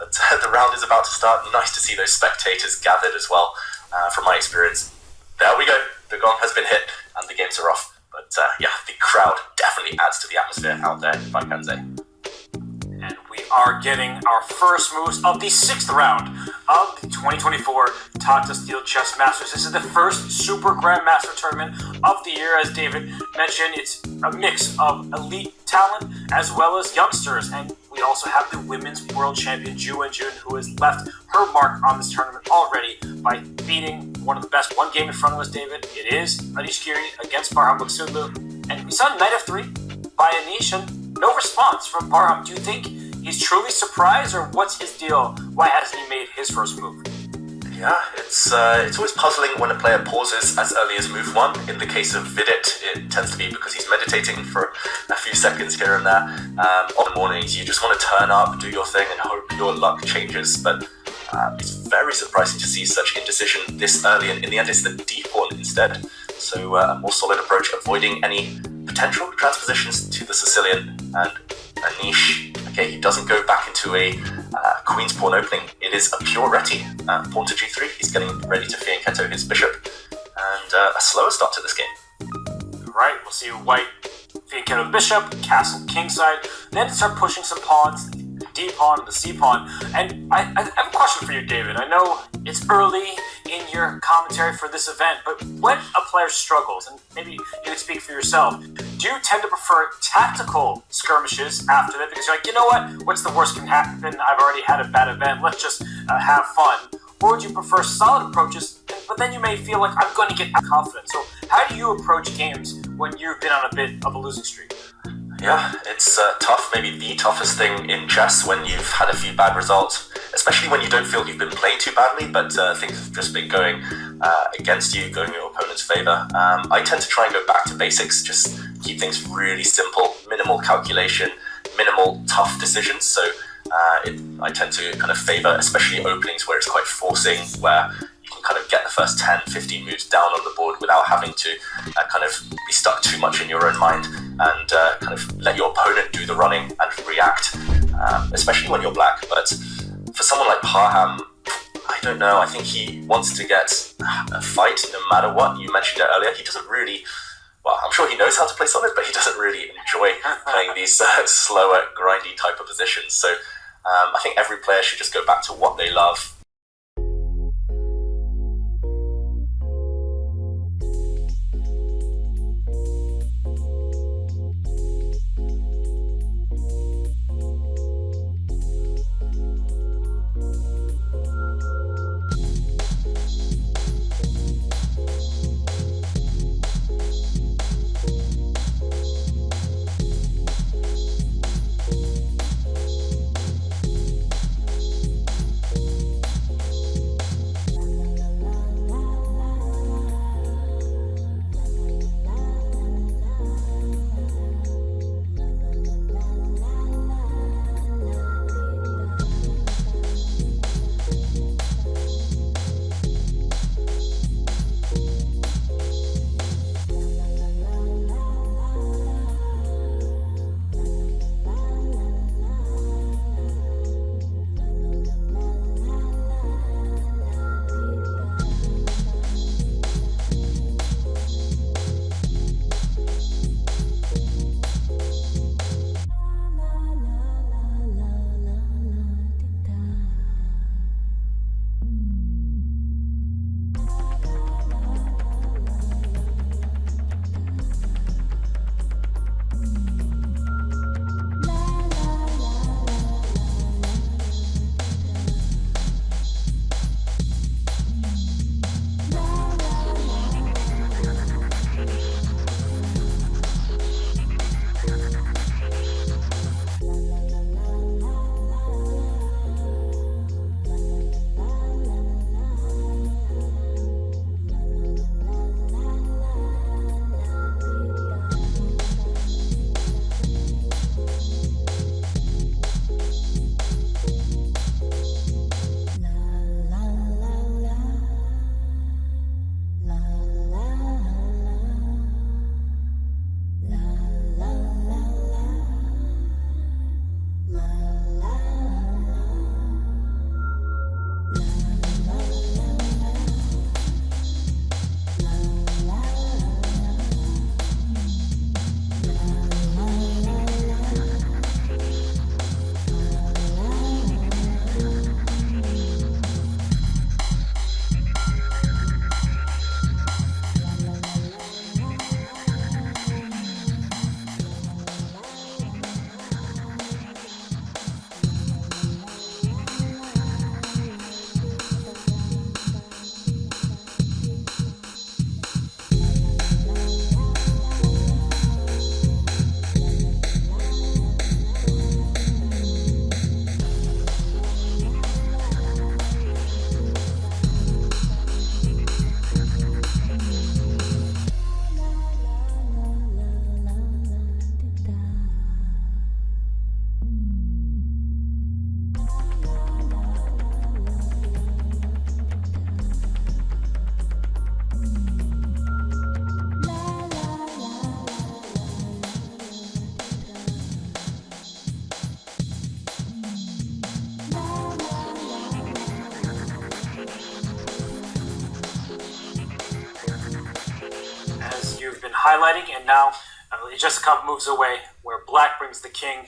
But the round is about to start. Nice to see those spectators gathered as well, from my experience. There we go. The gong has been hit and the games are off. But yeah, the crowd definitely adds to the atmosphere out there in Wijk. And we are getting our first moves of the 6th round of the 2024 Tata Steel Chess Masters. This is the first Super Grandmaster tournament of the year. As David mentioned, it's a mix of elite talent as well as youngsters. And we also have the women's world champion, Ju Jun, who has left her mark on this tournament already by beating one of the best. One game in front of us, David. It is Anish Giri against Parham Maghsoodloo. And we saw Knight f3 by Anish, and no response from Parham. Do you think he's truly surprised, or what's his deal? Why hasn't he made his first move? Yeah, it's always puzzling when a player pauses as early as move 1. In the case of Vidit, it tends to be because he's meditating for a few seconds here and there. On the mornings, you just want to turn up, do your thing, and hope your luck changes. But it's very surprising to see such indecision this early, and in the end, it's the D pawn instead. So a more solid approach, avoiding any potential transpositions to the Sicilian. And Anish, okay, he doesn't go back into a queen's pawn opening. It is a pure reti. Pawn to g3. He's getting ready to fianchetto his bishop, and a slower start to this game. Right, we'll see White fianchetto bishop, castle kingside, then start pushing some pawns, the D pawn, the C pawn. And I have a question for you, David. I know it's early in your commentary for this event, but when a player struggles, and maybe you can speak for yourself, do you tend to prefer tactical skirmishes after that? Because you're like, you know what? What's the worst can happen? I've already had a bad event. Let's just have fun. Or do you prefer solid approaches, but then you may feel like I'm going to get confident? So how do you approach games when you've been on a bit of a losing streak? Yeah, it's tough, maybe the toughest thing in chess when you've had a few bad results, especially when you don't feel you've been playing too badly, but things have just been going against you, going in your opponent's favour. I tend to try and go back to basics, just keep things really simple, minimal calculation, minimal tough decisions. So I tend to kind of favour especially openings where it's quite forcing, where you can kind of get the first 10, 15 moves down on the board without having to kind of be stuck too much in your own mind, and kind of let your opponent do the running and react, especially when you're black. But for someone like Parham, I don't know, I think he wants to get a fight no matter what. You mentioned it earlier, he doesn't really, well, I'm sure he knows how to play solid, but he doesn't really enjoy playing these slower, grindy type of positions. So I think every player should just go back to what they love. highlighting, and now just a couple moves away, where black brings the king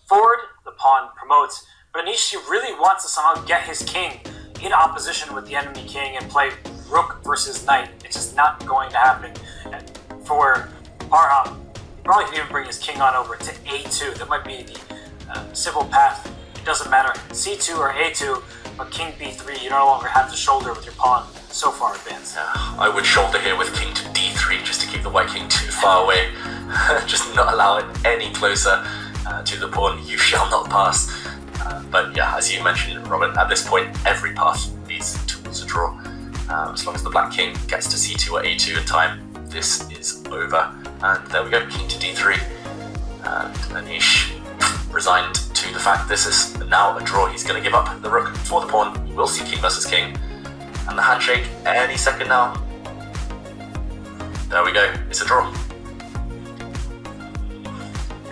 forward, the pawn promotes, but Anish really wants to somehow get his king in opposition with the enemy king and play rook versus knight. It's just not going to happen. And for Parham, he probably can even bring his king on over to a2. That might be the simple path. It doesn't matter, c2 or a2, but king b3, you no longer have to shoulder with your pawn so far advanced. I would shoulder here with king to d3 just to keep the white king too far away. Just not allow it any closer to the pawn. You shall not pass. But yeah, as you mentioned, Robert, at this point, every path leads towards a draw. As long as the black king gets to c2 or a2 in time, this is over. And there we go, king to d3. And Anish resigned to the fact this is now a draw. He's going to give up the rook for the pawn. We'll see king versus king. And the handshake any second now. There we go, it's a draw.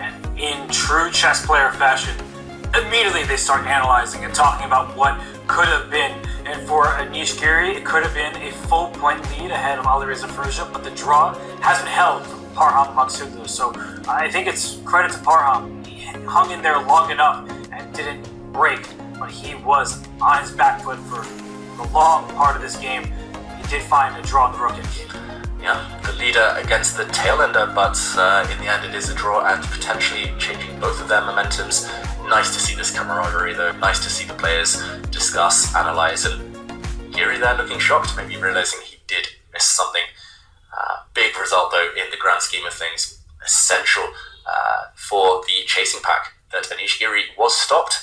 And in true chess player fashion, immediately they start analyzing and talking about what could have been. And for Anish Giri, it could have been a full point lead ahead of Alireza Firouzja, but the draw has been held from Parham Maghsoodloo. So I think it's credit to Parham. He hung in there long enough and didn't break, but he was on his back foot for the long part of this game. He did find a draw in the rook end. Yeah, the leader against the tail ender, but in the end it is a draw and potentially changing both of their momentums. Nice to see this camaraderie though, nice to see the players discuss, analyse, and Giri there looking shocked, maybe realising he did miss something. Big result though in the grand scheme of things, essential for the chasing pack that Anish Giri was stopped